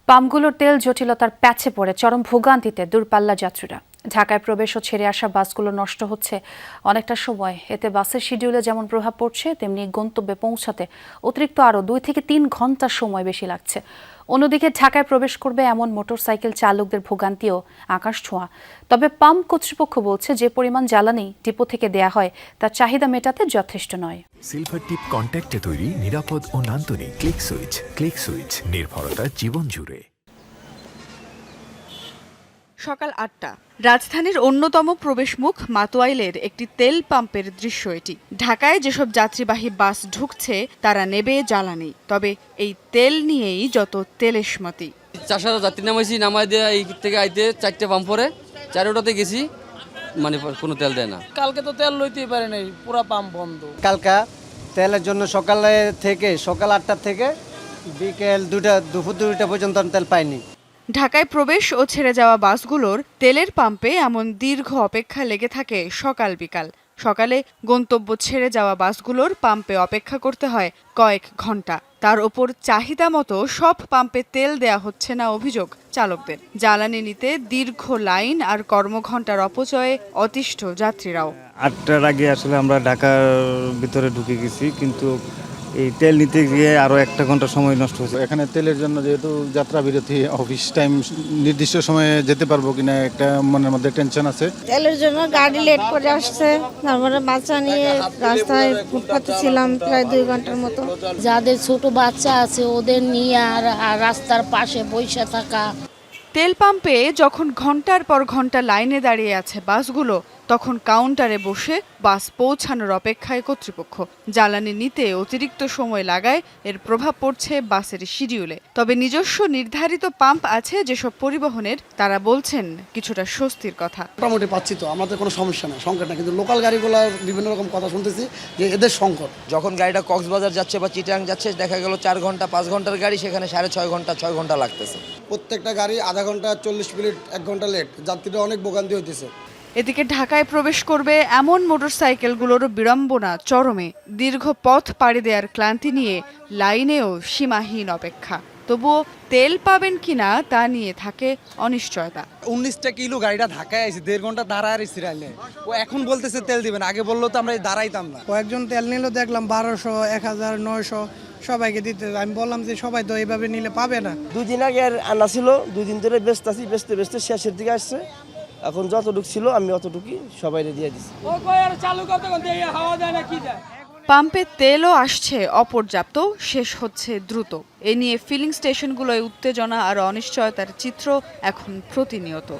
পাম্পগুলোর তেল জটিলতার প্যাচে পড়ে চরম ভোগান্তিতে দূরপাল্লা যাত্রীরা। ঢাকায় প্রবেশ ও ছেড়ে আসা বাসগুলো নষ্ট হচ্ছে অনেকটা সময়। এতে বাসের শিডিউলে যেমন প্রভাব পড়ছে, তেমনি গন্তব্যে পৌঁছাতে অতিরিক্ত আরও 2 থেকে 3 ঘন্টা সময় বেশি লাগছে। অন্যদিকে ঢাকায় প্রবেশ করবে এমন মোটরসাইকেল চালকদের ভোগান্তিও আকাশ ছোঁয়া। তবে পাম্প কর্তৃপক্ষ বলছে, যে পরিমাণ জ্বালানি ডিপো থেকে দেয়া হয় তার চাহিদা মেটাতে যথেষ্ট নয়। সিলভার টিপ কন্ট্যাক্টে তৈরি নিরাপদ ও নান্দনিক ক্লিক সুইচ নির্ভরতা জীবন জুড়ে। সকাল ৮টা, রাজধানীর অন্যতম প্রবেশমুখ মাতোয়াইলের একটি তেল পাম্পের দৃশ্য এটি। ঢাকায় যেসব যাত্রীবাহী বাস ঢুকছে তারা নেবে জ্বালানি, তবে এই তেল নিয়েই যত তেলেশমতি। 400 যাত্রী নামাইছি, নামাই দিয়ে এই থেকে আইতে 4টে পাম্প পরে 4টাতে গেছি, মানে কোনো তেল দেয় না। কালকে তো তেল লইতেই পারে নাই, পুরো পাম্প বন্ধ। কালকা তেলের জন্য সকাল 8টা থেকে বিকেল দুপুর 2টা পর্যন্ত তেল পাইনি। ঢাকায় প্রবেশ ও ছেড়ে যাওয়া বাসগুলোর তেলের পাম্পে এমন দীর্ঘ অপেক্ষা লেগে থাকে সকাল বিকাল। সকালে গন্তব্য ছেড়ে যাওয়া বাসগুলোর পাম্পে অপেক্ষা করতে হয় কয়েক ঘন্টা। তার ওপর চাহিদা মতো সব পাম্পে তেল দেয়া হচ্ছে না অভিযোগ চালকদের। জ্বালানি নিতে দীর্ঘ লাইন আর কর্মঘণ্টার অপচয়ে অতিষ্ঠ যাত্রীরাও। 8টার আগে আসলে আমরা ঢাকার ভিতরে ঢুকে গেছি, কিন্তু এই তেল নিতে গিয়ে আরো 1 ঘন্টা সময় নষ্ট হয়েছে। এখানে তেলের জন্য যেহেতু যাত্রা বিরতি, অফিস টাইম নির্দিষ্ট সময়ে যেতে পারবো কিনা একটা মনের মধ্যে টেনশন আছে। তেলের জন্য গাড়ি লেট করে আসছে, তারপরে বাচ্চা নিয়ে রাস্তায় ফুটপাতে ছিলাম প্রায় 2 ঘন্টার মতো। যাদের ছোট বাচ্চা আছে ওদের নিয়ে আর রাস্তার পাশে বসে থাকা। তেল পাম্পে যখন ঘন্টার পর ঘন্টা লাইনে দাঁড়িয়ে আছে বাসগুলো, তখন কাউন্টারে বসে বাস পৌঁছানোর অপেক্ষায় কর্তৃপক্ষ। জ্বালানি নিতে অতিরিক্ত সময় লাগায় এর প্রভাব পড়ছে বাসের শিডিউলে। তবে নিজস্ব নির্ধারিত পাম্প আছে যেসব পরিবহনের, তারা বলছেন কিছুটা স্বস্তির কথা। মোটামুটি পাচ্ছি তো, আমাদের কোনো সমস্যা না, সংকট না। কিন্তু লোকাল গাড়িগুলোর বিভিন্ন রকম কথা শুনতেছি যে এদের সংকট। যখন গাড়িটা কক্সবাজার যাচ্ছে বা চিটাগাং যাচ্ছে, দেখা গেল 4 ঘন্টা 5 ঘন্টার গাড়ি, সেখানে 6.5 ঘন্টা লাগতেছে। প্রত্যেকটা গাড়ি আধা ঘন্টা 40 মিনিট 1 ঘন্টা লেট, যাত্রীরা অনেক ভোগান্তি হইতেছে। এদিকে ঢাকায় প্রবেশ করবে এমন মোটরসাইকেলগুলোর বিড়ম্বনা চরমে। দীর্ঘ পথ পাড়ি দেওয়ার ক্লান্তি নিয়ে লাইনেও সীমাহীন অপেক্ষা। তবুও তেল পাবেন কিনা তা নিয়ে থাকে অনিশ্চয়তা। 19টা কিলো গাড়িটা ঢাকায় আছে, 1.5 ঘন্টা দাঁড়ায় রয়েছি রাইলে। ও এখন বলতেছে তেল দিবেন, আগে বললো তো আমরা দাঁড়াইতাম না। কয়েকজন তেল নিল, দেখলাম 1200, 1000, 900 সবাইকে দিতে। আমি বললাম যে সবাই তো এইভাবে নিলে পাবে না। 2 দিন আগে আনা ছিল, 2 দিন ধরে বেচতে শেষের দিকে আসছে। এখন যতটুকু ছিল আমি অতটুকুই সবাইকে দিয়ে দিচ্ছি। পাম্পে তেলও আসছে অপর্যাপ্ত, শেষ হচ্ছে দ্রুত। এ নিয়ে ফিলিং স্টেশনগুলোয় উত্তেজনা আর অনিশ্চয়তার চিত্র এখন প্রতিনিয়ত।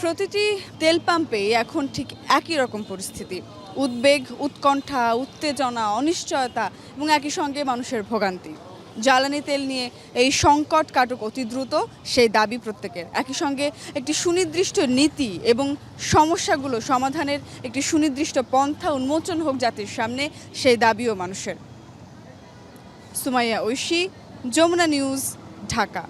প্রতিটি তেল পাম্পে এখন ঠিক একই রকম পরিস্থিতি। উদ্বেগ, উৎকণ্ঠা, উত্তেজনা, অনিশ্চয়তা এবং একই সঙ্গে মানুষের ভোগান্তি। জ্বালানি তেল নিয়ে এই সংকট কাটুক অতি দ্রুত, সেই দাবি প্রত্যেকের। একই সঙ্গে একটি সুনির্দিষ্ট নীতি এবং সমস্যাগুলো সমাধানের একটি সুনির্দিষ্ট পন্থা উন্মোচন হোক জাতির সামনে, সেই দাবিও মানুষের। সুমাইয়া ঐশী, যমুনা নিউজ, ঢাকা।